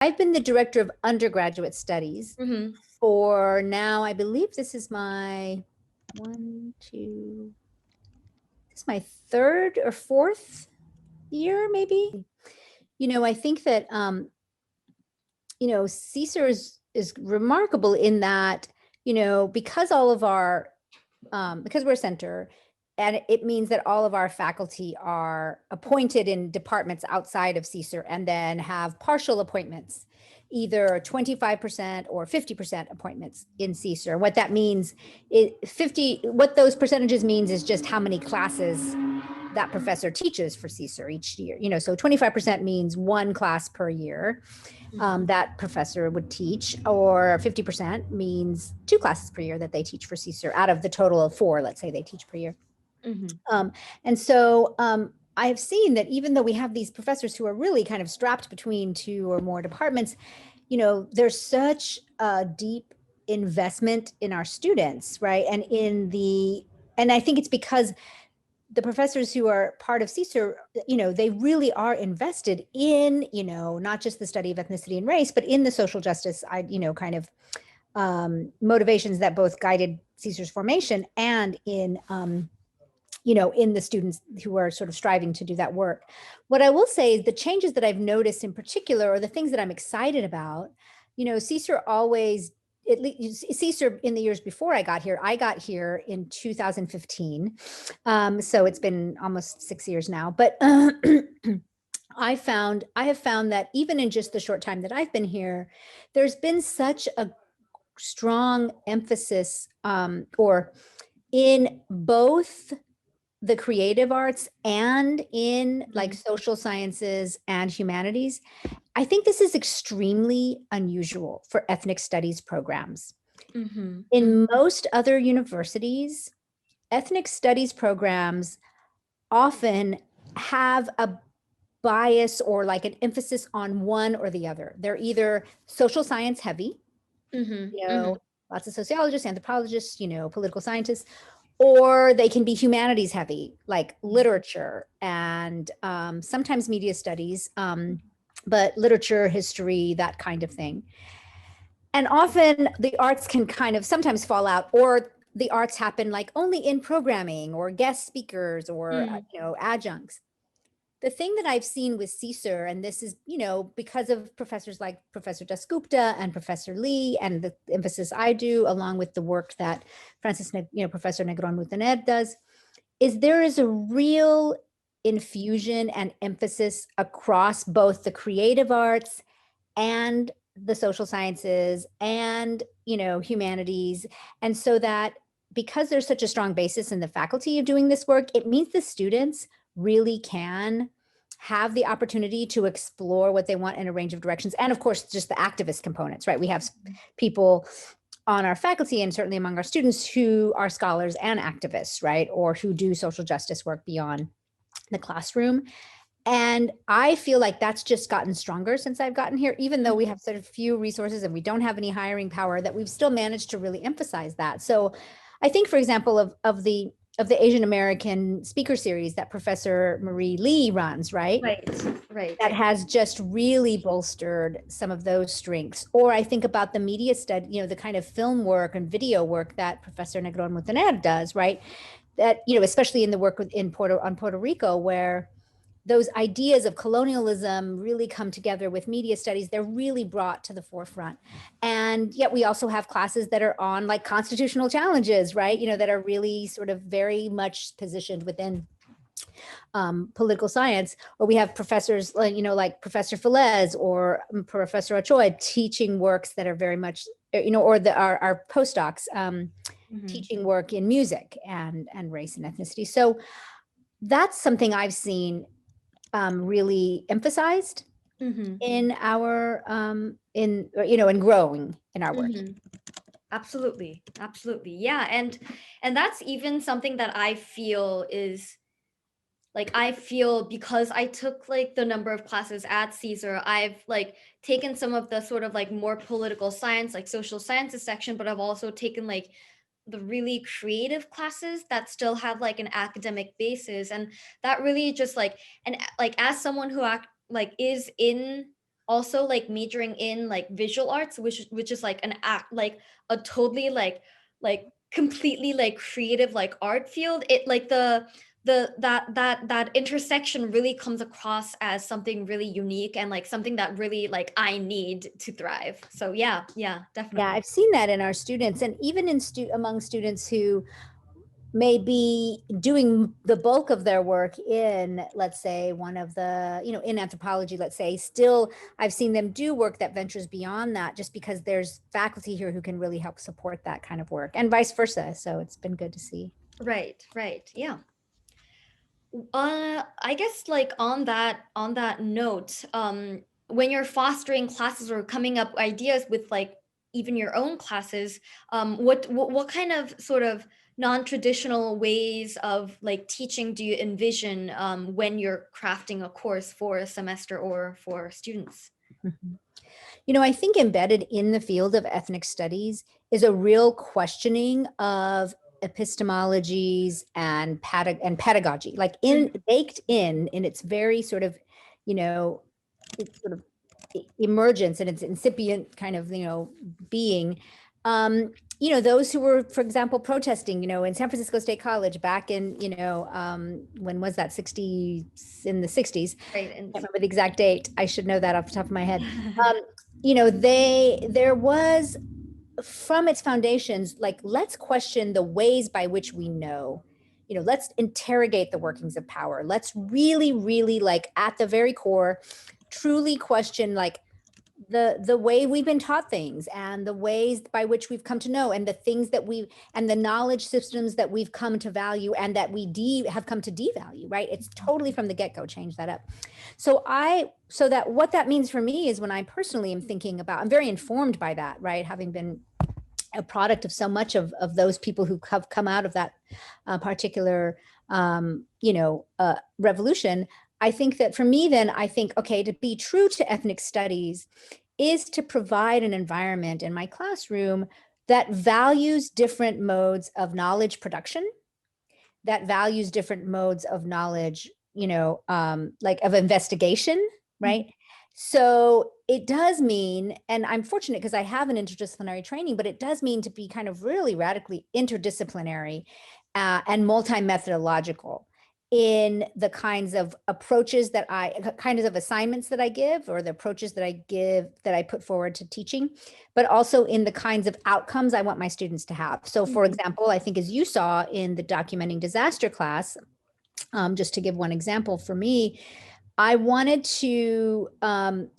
I've been the director of undergraduate studies Mm-hmm. for now, I believe this is my one, two, this is my third or fourth year, maybe. I think that CSER is remarkable in that, because all of our because we're a center, and it means that all of our faculty are appointed in departments outside of CSER and then have partial appointments, either 25% or 50% appointments in CSER. What that means is what those percentages means is just how many classes that professor teaches for CSER each year. So 25% means one class per year that professor would teach, or 50% means two classes per year that they teach for CSER out of the total of four, let's say they teach per year. And so I have seen that even though we have these professors who are really kind of strapped between two or more departments, there's such a deep investment in our students, right? And I think it's because the professors who are part of CSER, they really are invested in, not just the study of ethnicity and race, but in the social justice, kind of motivations that both guided CSER's formation and in the students who are sort of striving to do that work. What I will say is the changes that I've noticed in particular, or the things that I'm excited about, CSER always, at least CSER in the years before I got here in 2015. So it's been almost 6 years now, but I have found that even in just the short time that I've been here, there's been such a strong emphasis or in both the creative arts and in like social sciences and humanities. I think this is extremely unusual for ethnic studies programs. In most other universities, ethnic studies programs often have a bias or like an emphasis on one or the other. They're either social science heavy, lots of sociologists, anthropologists, political scientists, or they can be humanities heavy, like literature and sometimes media studies, but literature, history, that kind of thing. And often the arts can kind of sometimes fall out, or the arts happen like only in programming or guest speakers or adjuncts. The thing that I've seen with CSER, and this is, because of professors like Professor Dasgupta and Professor Lee, and the emphasis I do, along with the work that Professor Negron Mutaner does, is there is a real infusion and emphasis across both the creative arts and the social sciences and, humanities. And so that because there's such a strong basis in the faculty of doing this work, it means the students really can have the opportunity to explore what they want in a range of directions. And of course, just the activist components, right? We have people on our faculty and certainly among our students who are scholars and activists, right? Or who do social justice work beyond the classroom. And I feel like that's just gotten stronger since I've gotten here, even though we have sort of few resources and we don't have any hiring power, that we've still managed to really emphasize that. So I think, for example, of the Asian American speaker series that Professor Marie Lee runs, right? Right. That has just really bolstered some of those strengths. Or I think about the media study, the kind of film work and video work that Professor Negron Mutaner does, right? That, especially in the work on Puerto Rico, where those ideas of colonialism really come together with media studies. They're really brought to the forefront. And yet we also have classes that are on like constitutional challenges, right? That are really sort of very much positioned within political science, or we have professors like Professor Paredez or Professor Ochoa teaching works that are very much, or our postdocs teaching work in music and race and ethnicity. So that's something I've seen really emphasized in our in growing in our work. Absolutely. Yeah. And that's even something that I feel is like, I feel because I took like the number of classes at CSER, I've like taken some of the sort of like more political science, like social sciences section, but I've also taken like the really creative classes that still have like an academic basis. And that really just like, and like as someone who is in also like majoring in like visual arts, which is like an act, like a totally like completely like creative like art field. It like that intersection really comes across as something really unique and like something that really like I need to thrive. So yeah, Yeah, definitely. I've seen that in our students, and even in among students who may be doing the bulk of their work in, let's say, one of the, in anthropology, let's say, still, I've seen them do work that ventures beyond that just because there's faculty here who can really help support that kind of work and vice versa. So it's been good to see. Right, yeah. I guess like on that note, when you're fostering classes or coming up ideas with like even your own classes, what kind of sort of non-traditional ways of like teaching do you envision when you're crafting a course for a semester or for students? Mhm. I think embedded in the field of ethnic studies is a real questioning of epistemologies and pedagogy, like baked in its very sort of, it's sort of emergence and its incipient kind of, being. Those who were, for example, protesting, in San Francisco State College back in, when was that, in the 60s? Right, I and can't remember the exact date. I should know that off the top of my head. There was, from its foundations, like, let's question the ways by which we know. Let's interrogate the workings of power. Let's really, really, like, at the very core, truly question, like, the way we've been taught things and the ways by which we've come to know, and the things that and the knowledge systems that we've come to value and that we have come to devalue, right? It's totally from the get-go, change that up. So that what that means for me is, when I personally am thinking about, I'm very informed by that, right? Having been a product of so much of those people who have come out of that particular revolution. I think that for me, then, I think, okay, to be true to ethnic studies is to provide an environment in my classroom that values different modes of knowledge production, that values different modes of knowledge, like of investigation, right? So it does mean, and I'm fortunate because I have an interdisciplinary training, but it does mean to be kind of really radically interdisciplinary and multi-methodological in the kinds of approaches kinds of assignments that I give, or the approaches that I put forward to teaching, but also in the kinds of outcomes I want my students to have. So for example, I think, as you saw in the documenting disaster class, just to give one example, for me, I wanted to,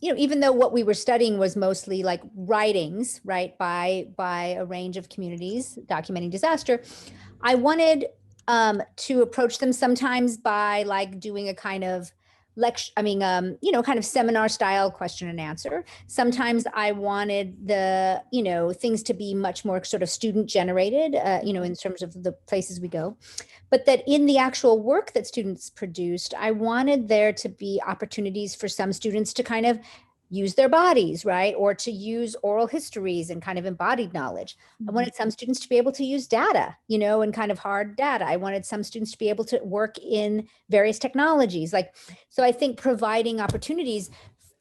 even though what we were studying was mostly like writings, right, by a range of communities documenting disaster, I wanted to approach them sometimes by like doing a kind of lecture, kind of seminar style question and answer. Sometimes I wanted the, things to be much more sort of student generated, in terms of the places we go. But that in the actual work that students produced, I wanted there to be opportunities for some students to kind of use their bodies, right? Or to use oral histories and kind of embodied knowledge. I wanted some students to be able to use data, and kind of hard data. I wanted some students to be able to work in various technologies. So I think providing opportunities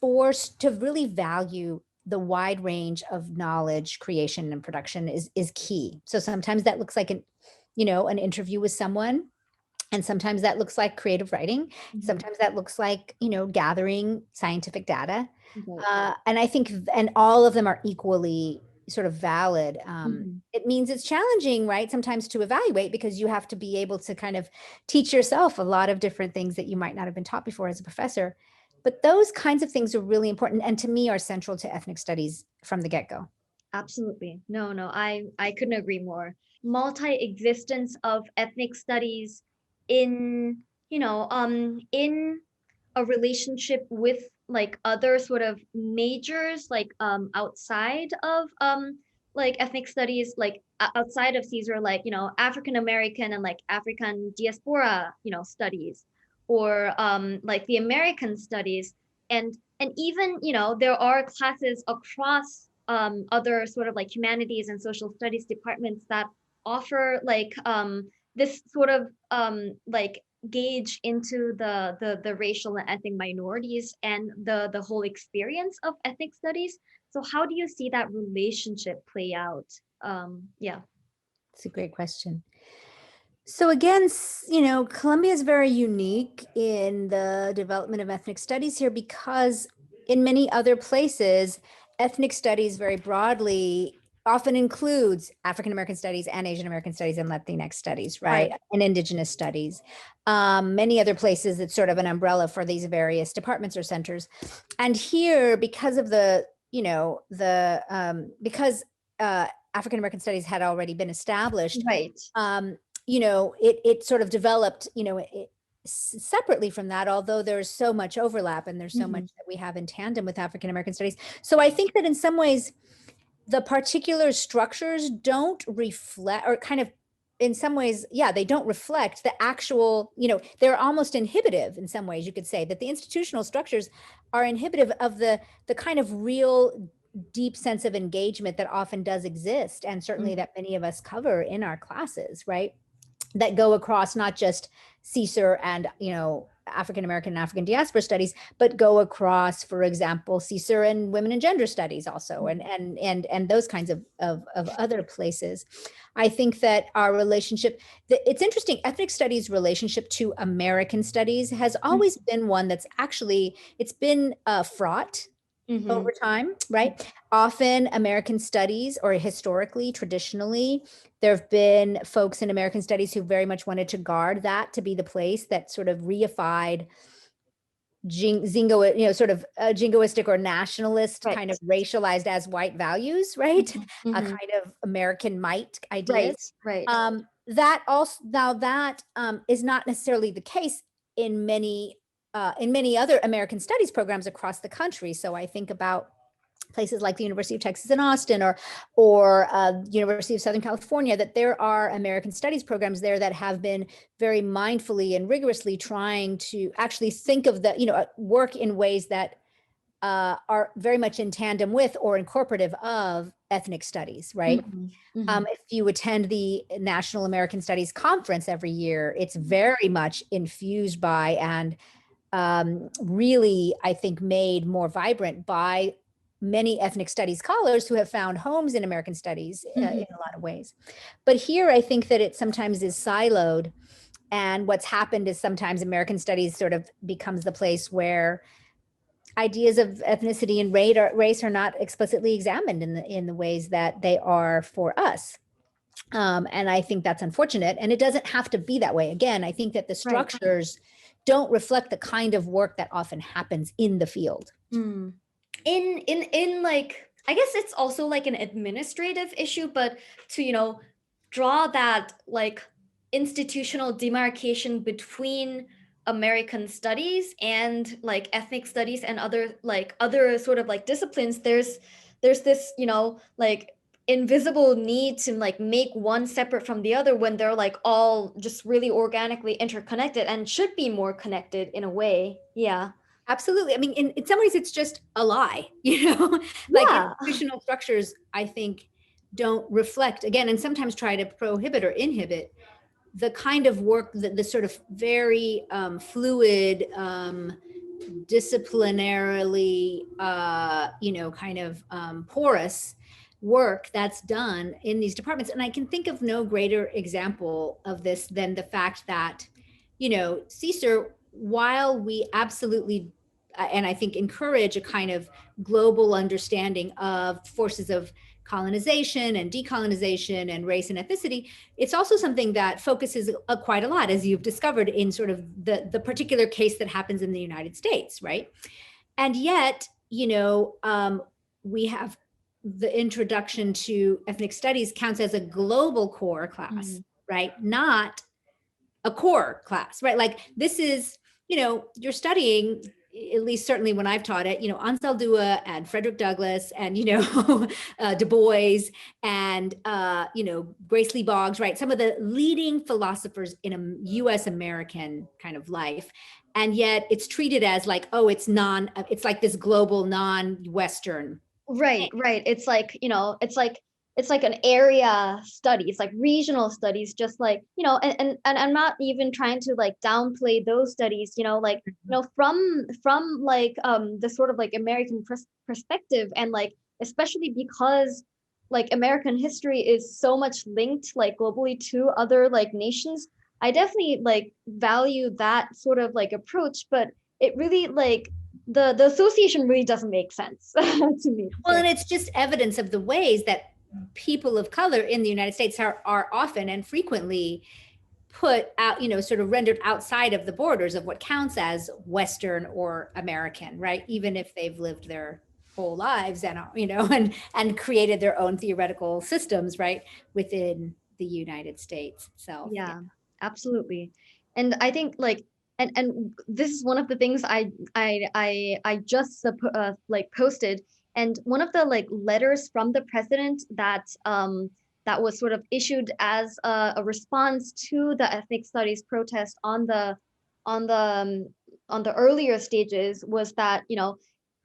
to really value the wide range of knowledge creation and production is key. So sometimes that looks like an interview with someone. And sometimes that looks like creative writing. Sometimes that looks like, gathering scientific data. And I think, and all of them are equally sort of valid. It means it's challenging, right? Sometimes to evaluate, because you have to be able to kind of teach yourself a lot of different things that you might not have been taught before as a professor. But those kinds of things are really important, and to me are central to ethnic studies from the get-go. Absolutely. No, I couldn't agree more. Multi-existence of ethnic studies in, in a relationship with like other sort of majors, like outside of like ethnic studies, like outside of CSER, like, African American and like African diaspora, studies, or like the American studies. And even, there are classes across other sort of like humanities and social studies departments that offer like this sort of like gauge into the racial and ethnic minorities and the whole experience of ethnic studies. So how do you see that relationship play out? Yeah. It's a great question. So again, Columbia is very unique in the development of ethnic studies here because in many other places, ethnic studies very broadly often includes African American studies and Asian American studies and Latinx studies, right? Right. And indigenous studies. Many other places, it's sort of an umbrella for these various departments or centers. And here, because of because African American studies had already been established, Right. it sort of developed, separately from that, although there's so much overlap and there's so much that we have in tandem with African American studies. So I think that in some ways, the particular structures don't reflect, or kind of in some ways, yeah, they don't reflect the actual, they're almost inhibitive in some ways. You could say that the institutional structures are inhibitive of the kind of real deep sense of engagement that often does exist, and certainly that many of us cover in our classes, right? That go across not just CSER and African American and African diaspora studies, but go across, for example, CSER and women and gender studies also, and those kinds of other places. I think that our relationship, it's interesting, ethnic studies relationship to American studies has always been one that's actually, it's been fraught over time, right? Often American studies, or historically, traditionally, there have been folks in American studies who very much wanted to guard that to be the place that sort of reified sort of jingoistic or nationalist, Right. kind of racialized as white values, right? A Mhm. kind of American might ideas. Right. That also, now that is not necessarily the case in many other American studies programs across the country. So I think about places like the University of Texas in Austin, or University of Southern California, that there are American studies programs there that have been very mindfully and rigorously trying to actually think of work in ways that are very much in tandem with or incorporative of ethnic studies, right? If you attend the National American Studies Conference every year, it's very much infused by and really, I think, made more vibrant by many ethnic studies scholars who have found homes in American studies in a lot of ways. But here, I think that it sometimes is siloed. And what's happened is sometimes American studies sort of becomes the place where ideas of ethnicity and race are not explicitly examined in the ways that they are for us. And I think that's unfortunate. And it doesn't have to be that way. Again, I think that the structures don't reflect the kind of work that often happens in the field. In like, I guess it's also like an administrative issue, but to draw that like institutional demarcation between American studies and like ethnic studies and other sort of like disciplines, there's this like invisible need to like make one separate from the other when they're like all just really organically interconnected and should be more connected in a way. Yeah. Absolutely. I mean, in some ways, it's just a lie, like Yeah. institutional structures, I think, don't reflect, again, and sometimes try to prohibit or inhibit the kind of work, the sort of very fluid, disciplinarily, kind of porous work that's done in these departments. And I can think of no greater example of this than the fact that, CSER, while we absolutely, and I think encourage a kind of global understanding of forces of colonization and decolonization and race and ethnicity, it's also something that focuses quite a lot, as you've discovered, in sort of the particular case that happens in the United States, right? And yet, we have the introduction to ethnic studies counts as a global core class, right? Not a core class, right? Like this is, you're studying, at least certainly when I've taught it, Ansel Dua and Frederick Douglass and, Du Bois and, Grace Lee Boggs, right? Some of the leading philosophers in a US American kind of life. And yet it's treated as like, oh, it's like this global non-Western. Right. It's like, it's like an area studies, like regional studies, just like, and I'm not even trying to like downplay those studies, like, from like the sort of like American perspective, and like especially because like American history is so much linked like globally to other like nations. I definitely like value that sort of like approach, but it really like the association really doesn't make sense to me. Well, So and it's just evidence of the ways that people of color in the United States are often and frequently put out, sort of rendered outside of the borders of what counts as Western or American, right? Even if they've lived their whole lives and, and created their own theoretical systems, right, within the United States. So, yeah. yeah, absolutely. And I think like, and this is one of the things I just like posted, and one of the like letters from the president that was sort of issued as a response to the ethnic studies protest on the on the earlier stages was that,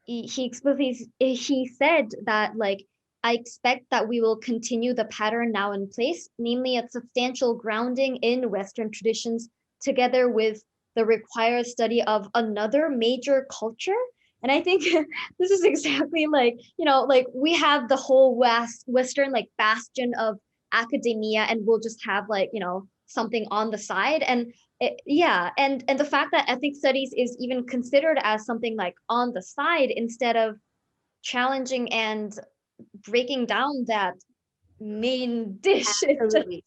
he explicitly he said that like, I expect that we will continue the pattern now in place, namely a substantial grounding in Western traditions, together with the required study of another major culture. And I think this is exactly like, like we have the whole Western like bastion of academia, and we'll just have like, something on the side. And yeah, and the fact that ethnic studies is even considered as something like on the side instead of challenging and breaking down that main dish. Absolutely.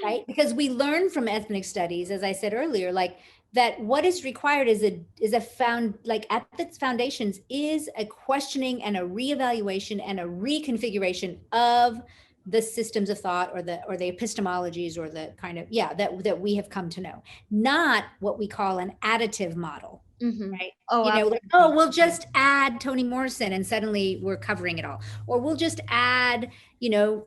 Right? Because we learn from ethnic studies, as I said earlier, like that what is required is a found, like at its foundations is a questioning and a reevaluation and a reconfiguration of the systems of thought or the epistemologies or the kind of, that we have come to know, not what we call an additive model. Mm-hmm. Right. Oh, Like, oh, we'll just add Toni Morrison and suddenly we're covering it all. Or we'll just add, Cesar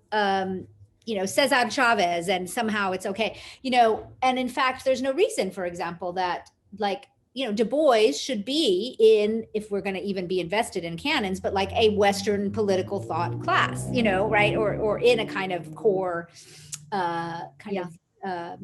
Chavez and somehow it's okay, and in fact, there's no reason, for example, that like, Du Bois should be in, if we're going to even be invested in canons, but like a Western political thought class, right? Or in a kind of core kind yeah. of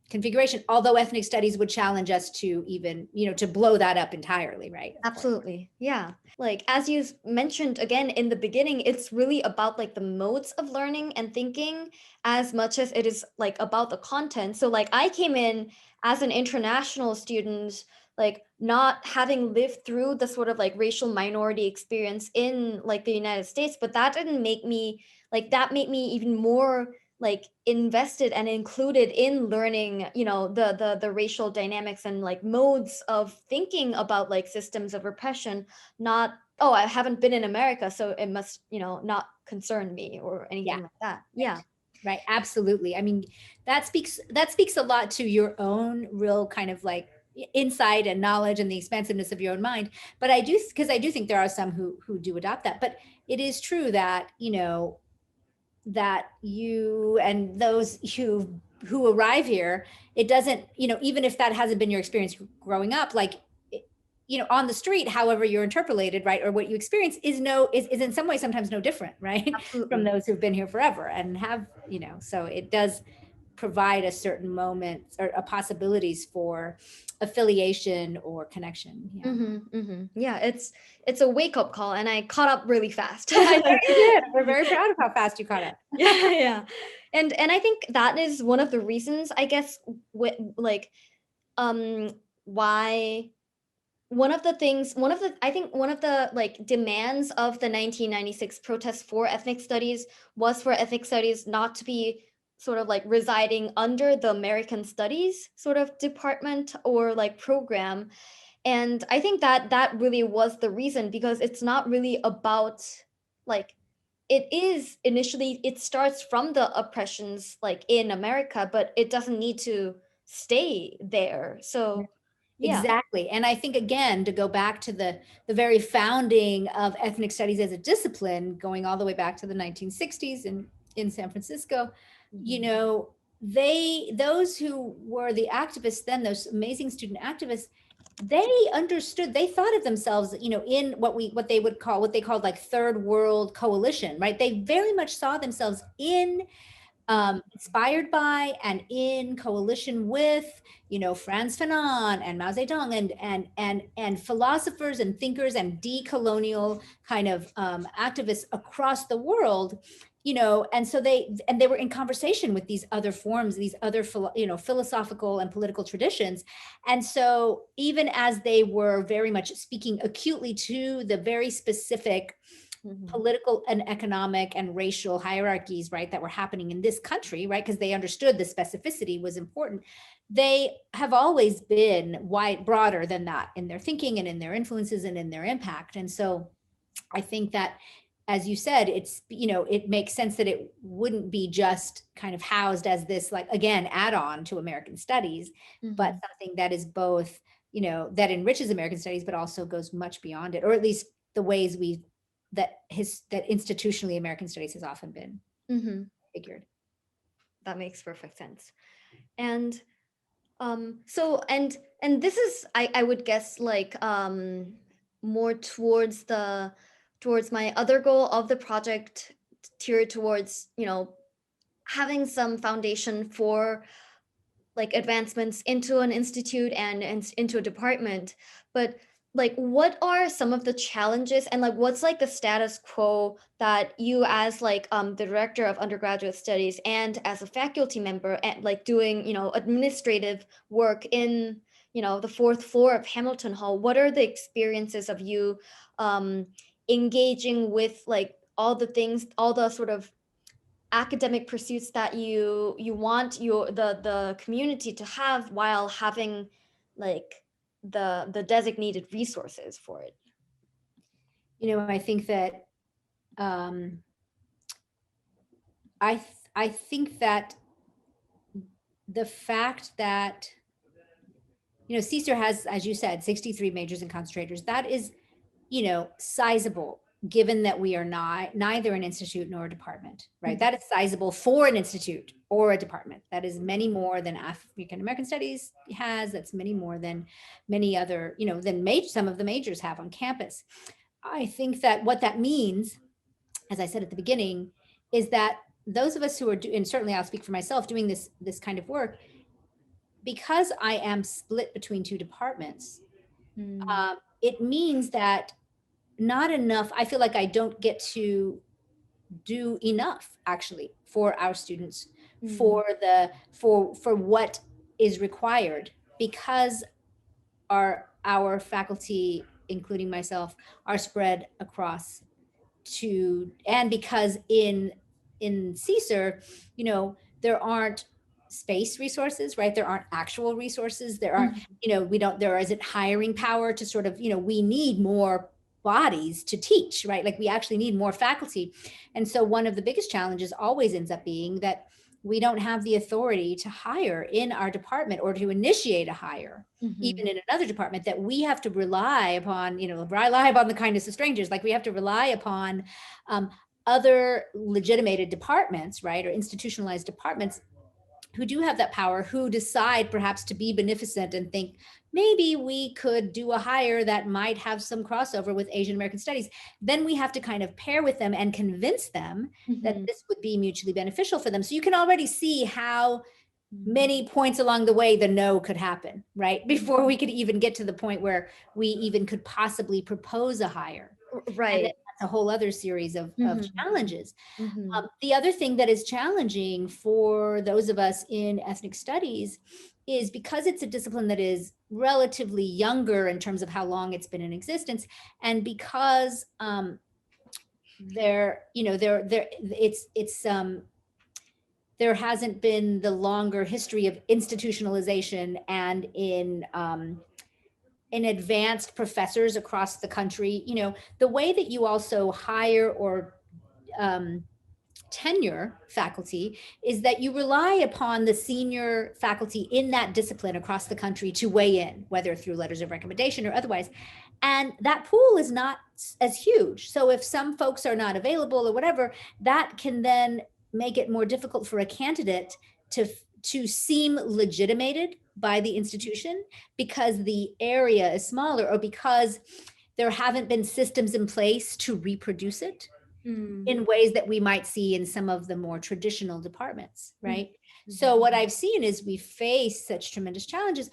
configuration, although ethnic studies would challenge us to even, to blow that up entirely, right? Absolutely. Yeah. Like as you mentioned again in the beginning, it's really about like the modes of learning and thinking as much as it is like about the content. So like I came in as an international student, like not having lived through the sort of like racial minority experience in like the United States, but that didn't make me like, that made me even more like invested and included in learning, the racial dynamics and like modes of thinking about like systems of repression. Not, oh, I haven't been in America, so it must, not concern me or anything Yeah. like that. Yeah. Right. Absolutely. I mean, that speaks a lot to your own real kind of like insight and knowledge and the expansiveness of your own mind. But because I do think there are some who do adopt that. But it is true that, that you and those who arrive here, it doesn't, even if that hasn't been your experience growing up, like, on the street, however you're interpolated, right, or what you experience is in some way sometimes no different, right, from Absolutely. those who've been here forever and have, so it does provide a certain moment or a possibilities for affiliation or connection. Yeah. Yeah, it's a wake-up call, and I caught up really fast. I know you did. We're very proud of how fast you caught up. Yeah. And I think that is one of the reasons, I guess, like why I think one of the like demands of the 1996 protests for ethnic studies was for ethnic studies not to be sort of like residing under the American Studies sort of department or like program. And I think that that really was the reason, because it's not really about like, it is initially, it starts from the oppressions like in America, but it doesn't need to stay there. So yeah. Exactly. And I think, again, to go back to the very founding of ethnic studies as a discipline, going all the way back to the 1960s in San Francisco, those who were the activists then, those amazing student activists, they understood, they thought of themselves, in what they called like third world coalition, right? They very much saw themselves inspired by and in coalition with, Frantz Fanon and Mao Zedong and philosophers and thinkers and decolonial kind of activists across the world, and so they were in conversation with these other forms, these other philosophical and political traditions. And so even as they were very much speaking acutely to the very specific political and economic and racial hierarchies, right, that were happening in this country, right, because they understood the specificity was important, they have always been broader than that in their thinking and in their influences and in their impact. And so I think that, as you said, it's, it makes sense that it wouldn't be just kind of housed as this, like, again, add-on to American studies, but something that is both, that enriches American studies, but also goes much beyond it, or at least the ways that institutionally American studies has often been figured. That makes perfect sense. And so and this is, I would guess, like more towards my other goal of the project, tiered towards, having some foundation for like advancements into an institute and into a department. But like, what are some of the challenges, and like what's like the status quo that you, as like the director of undergraduate studies and as a faculty member and like doing, administrative work in, the fourth floor of Hamilton Hall, what are the experiences of you engaging with like all the things, all the sort of academic pursuits that you want the community to have, while having like the designated resources for it? I think that I think that the fact that CSER has, as you said, 63 majors and concentrators, that is, sizable, given that we are neither an institute nor a department, right? That is sizable for an institute or a department. That is many more than African American Studies has. That's many more than many other, than some of the majors have on campus. I think that what that means, as I said at the beginning, is that those of us who are and certainly I'll speak for myself, doing this kind of work, because I am split between two departments, it means that not enough, I feel like I don't get to do enough actually for our students, for what is required, because our faculty, including myself, are spread across and because in CSER, there aren't space resources, right? There aren't actual resources. There aren't, there isn't hiring power to sort of, we need more bodies to teach, right? Like we actually need more faculty. And so one of the biggest challenges always ends up being that we don't have the authority to hire in our department or to initiate a hire, even in another department, that we have to rely upon, rely upon the kindness of strangers. Like we have to rely upon other legitimated departments, right? Or institutionalized departments who do have that power, who decide perhaps to be beneficent and think maybe we could do a hire that might have some crossover with Asian American studies. Then we have to kind of pair with them and convince them that this would be mutually beneficial for them. So you can already see how many points along the way the no could happen, right? Before we could even get to the point where we even could possibly propose a hire. Right. That's a whole other series of challenges. The other thing that is challenging for those of us in ethnic studies is because it's a discipline that is relatively younger in terms of how long it's been in existence, and because there hasn't been the longer history of institutionalization and in advanced professors across the country, the way that you also hire or tenure faculty is that you rely upon the senior faculty in that discipline across the country to weigh in, whether through letters of recommendation or otherwise. And that pool is not as huge. So if some folks are not available or whatever, that can then make it more difficult for a candidate to seem legitimated by the institution because the area is smaller or because there haven't been systems in place to reproduce it in ways that we might see in some of the more traditional departments, right? So what I've seen is we face such tremendous challenges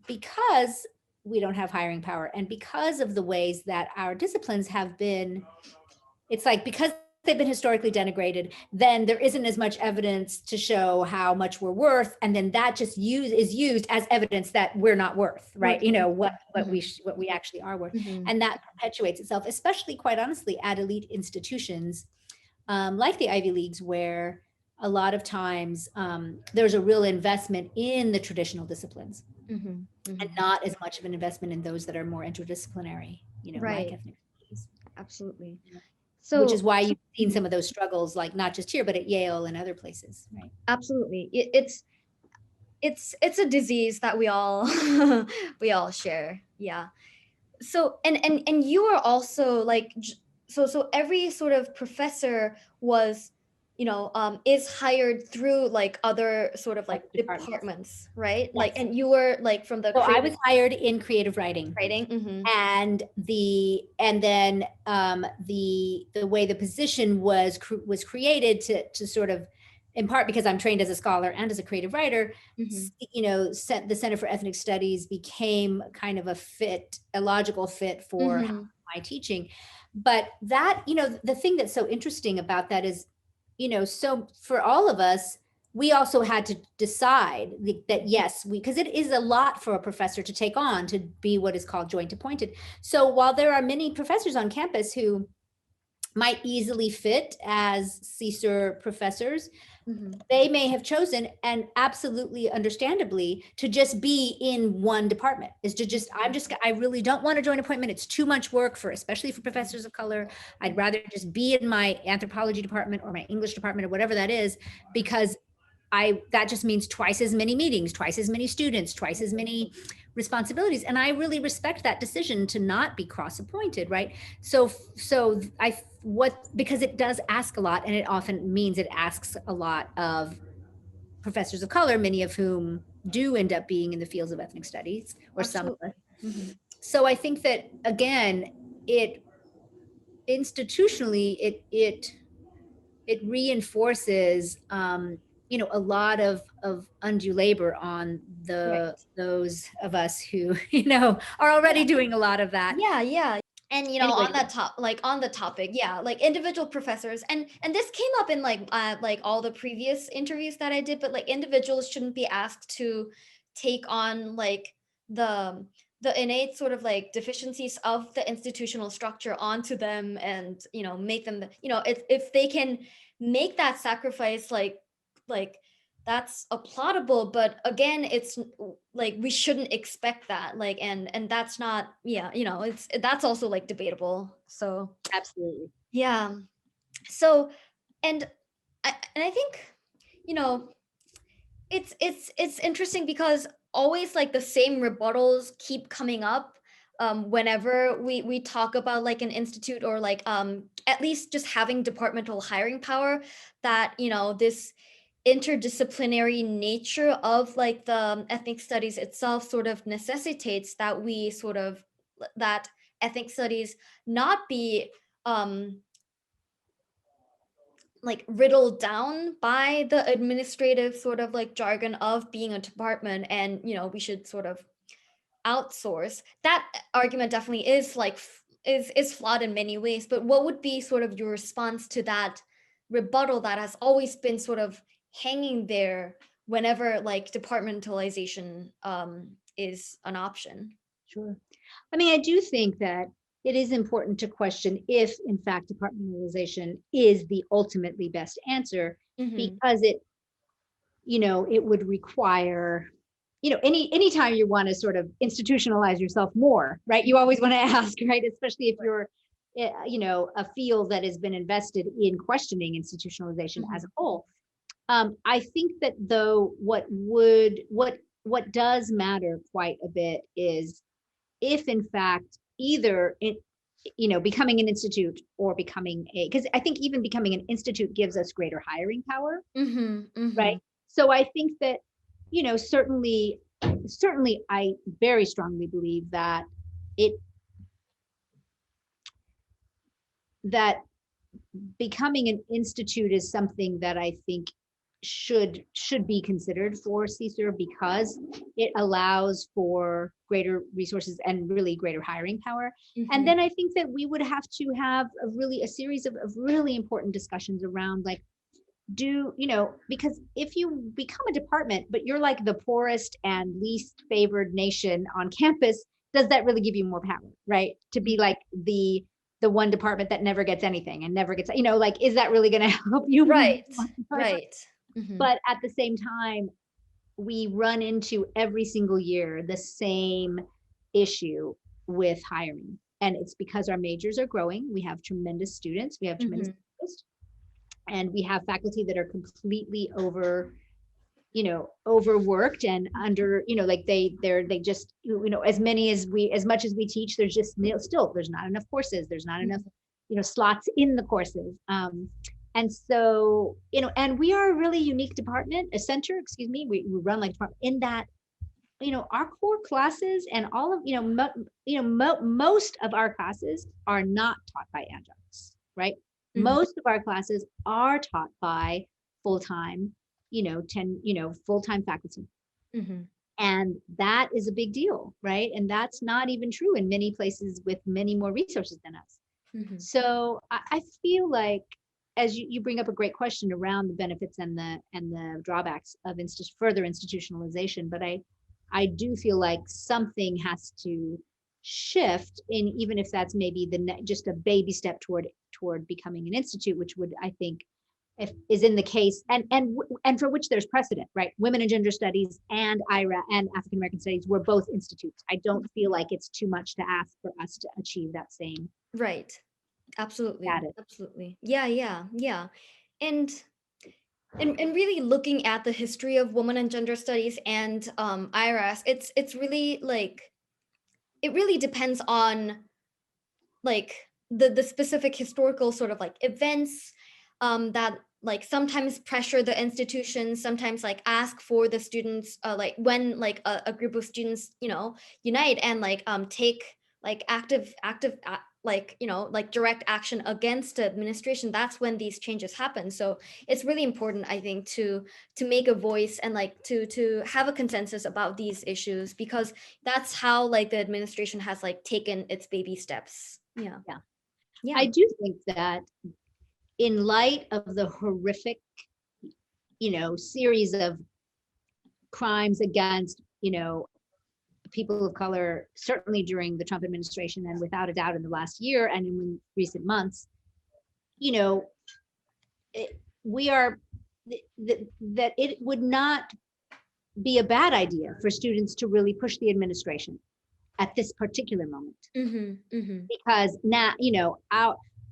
because we don't have hiring power and because of the ways that our disciplines have been, it's like because they've been historically denigrated, then there isn't as much evidence to show how much we're worth, and then that just is used as evidence that we're not worth, right? You know what we actually are worth, and that perpetuates itself, especially quite honestly at elite institutions like the Ivy Leagues, where a lot of times there's a real investment in the traditional disciplines and not as much of an investment in those that are more interdisciplinary, you know, like ethnic studies. Absolutely. So, which is why you've seen some of those struggles, like not just here, but at Yale and other places, right? Absolutely. It's a disease that we all we all share. Yeah. So and you are also like so every sort of professor was is hired through like other sort of like departments, right? Yes. Like, and you were like from the so I was hired in creative writing. And then the way the position was created to sort of, in part because I'm trained as a scholar and as a creative writer, you know, the Center for Ethnic Studies became kind of a logical fit for my teaching. But that, you know, the thing that's so interesting about that is, you know, so for all of us, we also had to decide that yes, because it is a lot for a professor to take on to be what is called joint appointed. So while there are many professors on campus who might easily fit as CSER professors, they may have chosen, and absolutely understandably, to just be in one department, is to just, I really don't want a joint appointment. It's too much work especially for professors of color. I'd rather just be in my anthropology department or my English department or whatever that is, because that just means twice as many meetings, twice as many students, twice as many responsibilities. And I really respect that decision to not be cross-appointed, right? Because it does ask a lot, and it often means it asks a lot of professors of color, many of whom do end up being in the fields of ethnic studies, or some of us. So I think that, again, institutionally, it reinforces you know, a lot of undue labor on those of us who, you know, are already doing a lot of that. And you know, on the topic, like individual professors, and this came up in like all the previous interviews that I did, but like individuals shouldn't be asked to take on like the innate sort of like deficiencies of the institutional structure onto them, and you know, make them, you know, if they can make that sacrifice, like that's applaudable, but again, it's like we shouldn't expect that, like, and that's not, you know, that's also like debatable. So Absolutely. So and I think, you know, it's interesting because always like the same rebuttals keep coming up whenever we talk about like an institute, or like at least just having departmental hiring power, that you know, this interdisciplinary nature of like the ethnic studies itself sort of necessitates that that ethnic studies not be like riddled down by the administrative sort of like jargon of being a department, and you know, we should sort of outsource. That argument definitely is like is flawed in many ways, but what would be sort of your response to that rebuttal that has always been sort of hanging there whenever like departmentalization is an option? Sure. I mean, I do think that it is important to question if, in fact, departmentalization is the ultimately best answer, because it, you know, it would require, you know, anytime you want to sort of institutionalize yourself more, right? You always want to ask, right? Especially if you're, you know, a field that has been invested in questioning institutionalization as a whole. I think that though, what does matter quite a bit is if in fact either it, you know, becoming an institute or becoming because I think even becoming an institute gives us greater hiring power, right? So I think that, you know, certainly certainly I very strongly believe that that becoming an institute is something that I think should be considered for CSER, because it allows for greater resources and really greater hiring power. And then I think that we would have to have a series of really important discussions around, like, because if you become a department, but you're like the poorest and least favored nation on campus, does that really give you more power, right? To be like the one department that never gets anything and never gets, like, is that really going to help you? Right, right. But at the same time, we run into every single year the same issue with hiring. And it's because our majors are growing. We have tremendous students. We have tremendous interest, and we have faculty that are completely overworked and under, like they just, as much as we teach, there's just still, there's not enough courses. There's not enough, slots in the courses. And so, and we are a really unique department, a center, excuse me, we run like a department in that, our core classes and all of, most of our classes are not taught by adjuncts, right? Most of our classes are taught by full-time, full-time faculty. And that is a big deal, right? And that's not even true in many places with many more resources than us. So I feel like, as you bring up a great question around the benefits and the drawbacks of further institutionalization, but I do feel like something has to shift, in even if that's maybe just a baby step toward becoming an institute, which would, I think, is in the case, and for which there's precedent, right? Women and Gender Studies and IRA and African American Studies were both institutes. I don't feel like it's too much to ask for us to achieve that same. Right. Absolutely. Status. Absolutely. Yeah. And really looking at the history of women and gender studies and IRAS, it's really like, it really depends on like the specific historical sort of like events that like sometimes pressure the institutions, sometimes like ask for the students, like when like a group of students, unite and like take like active like like direct action against the administration. That's when these changes happen. So it's really important, I think, to make a voice and like to have a consensus about these issues, because that's how like the administration has like taken its baby steps. Yeah. I do think that in light of the horrific, series of crimes against, people of color, certainly during the Trump administration and without a doubt in the last year and in recent months, we are, that it would not be a bad idea for students to really push the administration at this particular moment. Because now,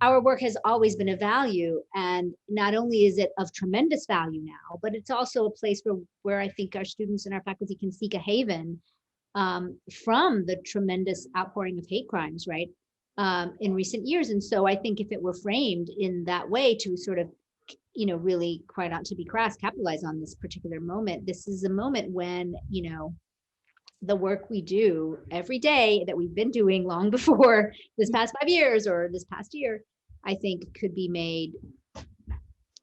our work has always been a value, and not only is it of tremendous value now, but it's also a place where I think our students and our faculty can seek a haven from the tremendous outpouring of hate crimes, right, in recent years. And so I think if it were framed in that way to sort of, really, quite not to be crass, capitalize on this particular moment, this is a moment when, the work we do every day that we've been doing long before this past 5 years or this past year, I think could be made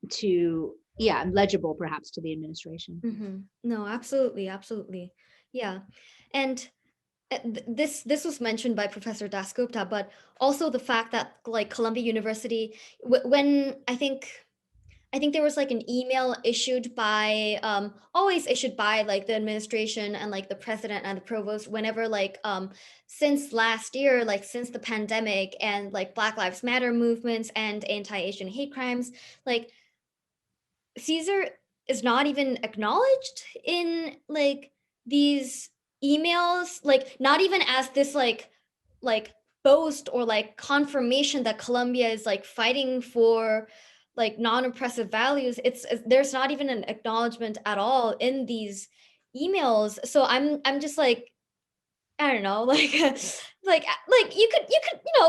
to, legible perhaps to the administration. No, absolutely. Yeah. And this was mentioned by Professor Dasgupta, but also the fact that like Columbia University, when I think there was like an email issued by always issued by like the administration and like the president and the provost whenever like since last year, like since the pandemic and like Black Lives Matter movements and anti-Asian hate crimes, like CSER is not even acknowledged in like these emails, like not even as this like boast or like confirmation that Columbia is like fighting for like non-oppressive values. It's there's not even an acknowledgement at all in these emails. So I'm just like, I don't know, like you could,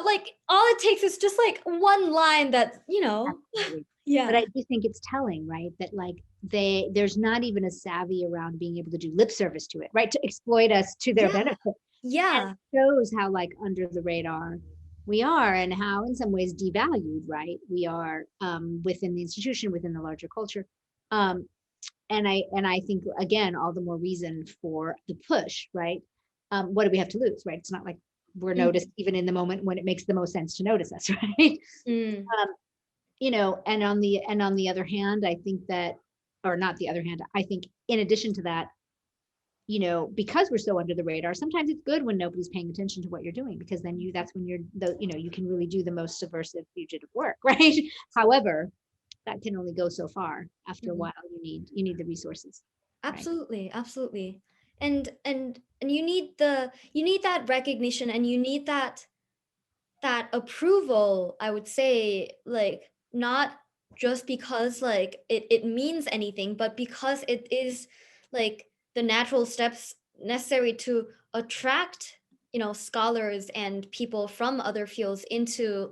like all it takes is just like one line that, Absolutely. But I yeah. do think it's telling, right? That like there's not even a savvy around being able to do lip service to it, right? To exploit us to their Yeah. benefit. And Yeah. it shows how like under the radar we are and how in some ways devalued, right? We are within the institution, within the larger culture. Um, and I think again, all the more reason for the push, right? What do we have to lose, right? It's not like we're Mhm. noticed even in the moment when it makes the most sense to notice us, right? Mm. Um, and on the other hand, I think that, or not the other hand, I think in addition to that, because we're so under the radar, sometimes it's good when nobody's paying attention to what you're doing, because then that's when you can really do the most subversive fugitive work, right? However, that can only go so far. After a Mhm. while, you need the resources, right? Absolutely, absolutely. And you need that recognition, and you need that approval, I would say, like not just because like it means anything, but because it is like the natural steps necessary to attract, scholars and people from other fields into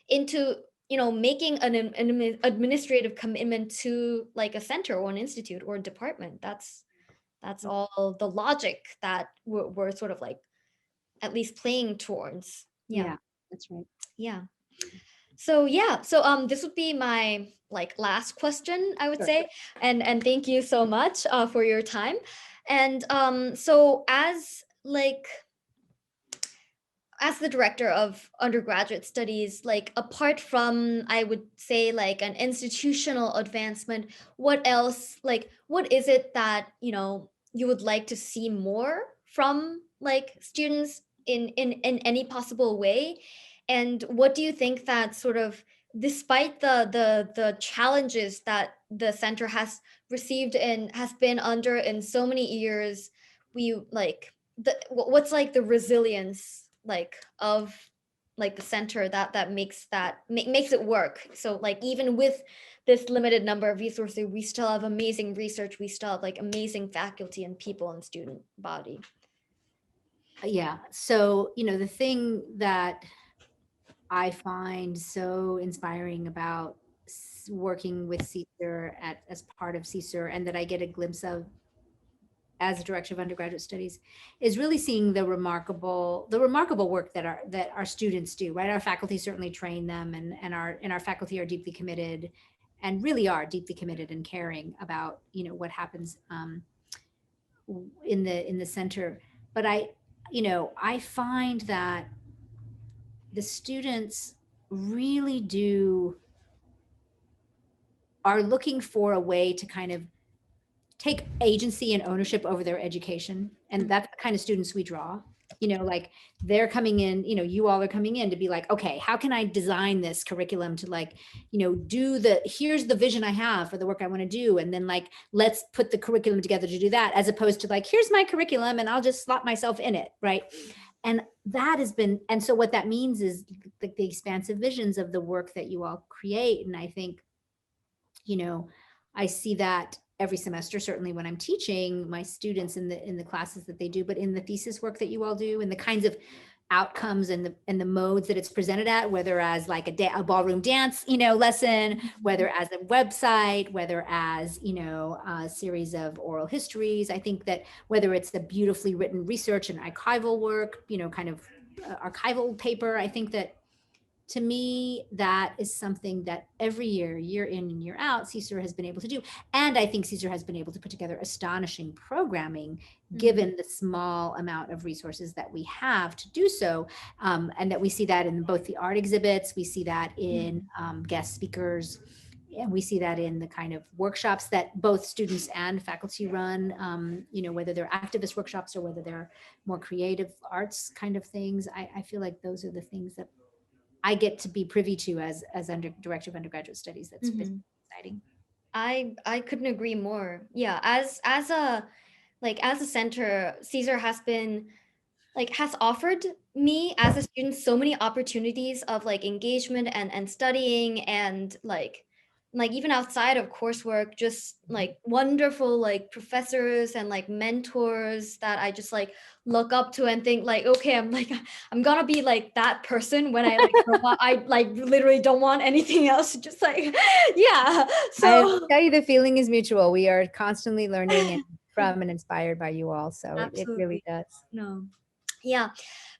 into making an administrative commitment to like a center or an institute or a department. That's all the logic that we're sort of like at least playing towards. Yeah. Yeah, that's right. Yeah. So this would be my like last question, I would Sure. say. And thank you so much for your time. And so as the director of undergraduate studies, like apart from, I would say, like an institutional advancement, what else, like what is it that, you would like to see more from like students in any possible way? And what do you think that sort of, despite the challenges that the center has received and has been under in so many years, we like what's like the resilience like of like the center that makes it work, so like even with this limited number of resources, we still have amazing research, we still have like amazing faculty and people and student body. Yeah. So, the thing that I find so inspiring about working with CSER as part of CSER, and that I get a glimpse of as a director of undergraduate studies, is really seeing the remarkable work that our students do, right? Our faculty certainly train them, and our faculty are deeply committed, and really are deeply committed and caring about what happens in the center. But I find that the students really do are looking for a way to kind of take agency and ownership over their education. And Mhm. that's the kind of students we draw. Like they're coming in, you all are coming in to be like, okay, how can I design this curriculum to like, here's the vision I have for the work I want to do. And then like, let's put the curriculum together to do that, as opposed to like, here's my curriculum and I'll just slot myself in it. Right. And that has been, and so what that means is like the expansive visions of the work that you all create. And I think, you know, I see that every semester, certainly when I'm teaching my students in the classes that they do, but in the thesis work that you all do, and the kinds of outcomes and the modes that it's presented at, whether as like a ballroom dance, lesson, whether as a website, whether as, a series of oral histories. I think that whether it's the beautifully written research and archival work, kind of archival paper, I think that to me, that is something that every year in and year out, CSER has been able to do. And I think CSER has been able to put together astonishing programming, Mhm. given the small amount of resources that we have to do so. And that we see that in both the art exhibits, we see that in guest speakers, and we see that in the kind of workshops that both students and faculty run, whether they're activist workshops or whether they're more creative arts kind of things. I feel like those are the things that I get to be privy to as director of undergraduate studies. That's been Mhm. exciting. I couldn't agree more. Yeah, as a center, Caesar has been like has offered me as a student so many opportunities of like engagement and studying and like even outside of coursework, just like wonderful like professors and like mentors that I just like look up to and think like, okay, I'm like, I'm gonna be like that person when I like grow up. I like literally don't want anything else. Just like, yeah. I So tell you, the feeling is mutual. We are constantly learning and from and inspired by you all. So it really absolutely. does. No. Yeah.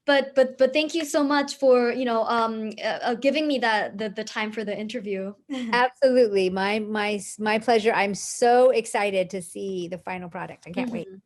But thank you so much for, giving me the time for the interview. Absolutely. My pleasure. I'm so excited to see the final product. I can't wait. Mhm.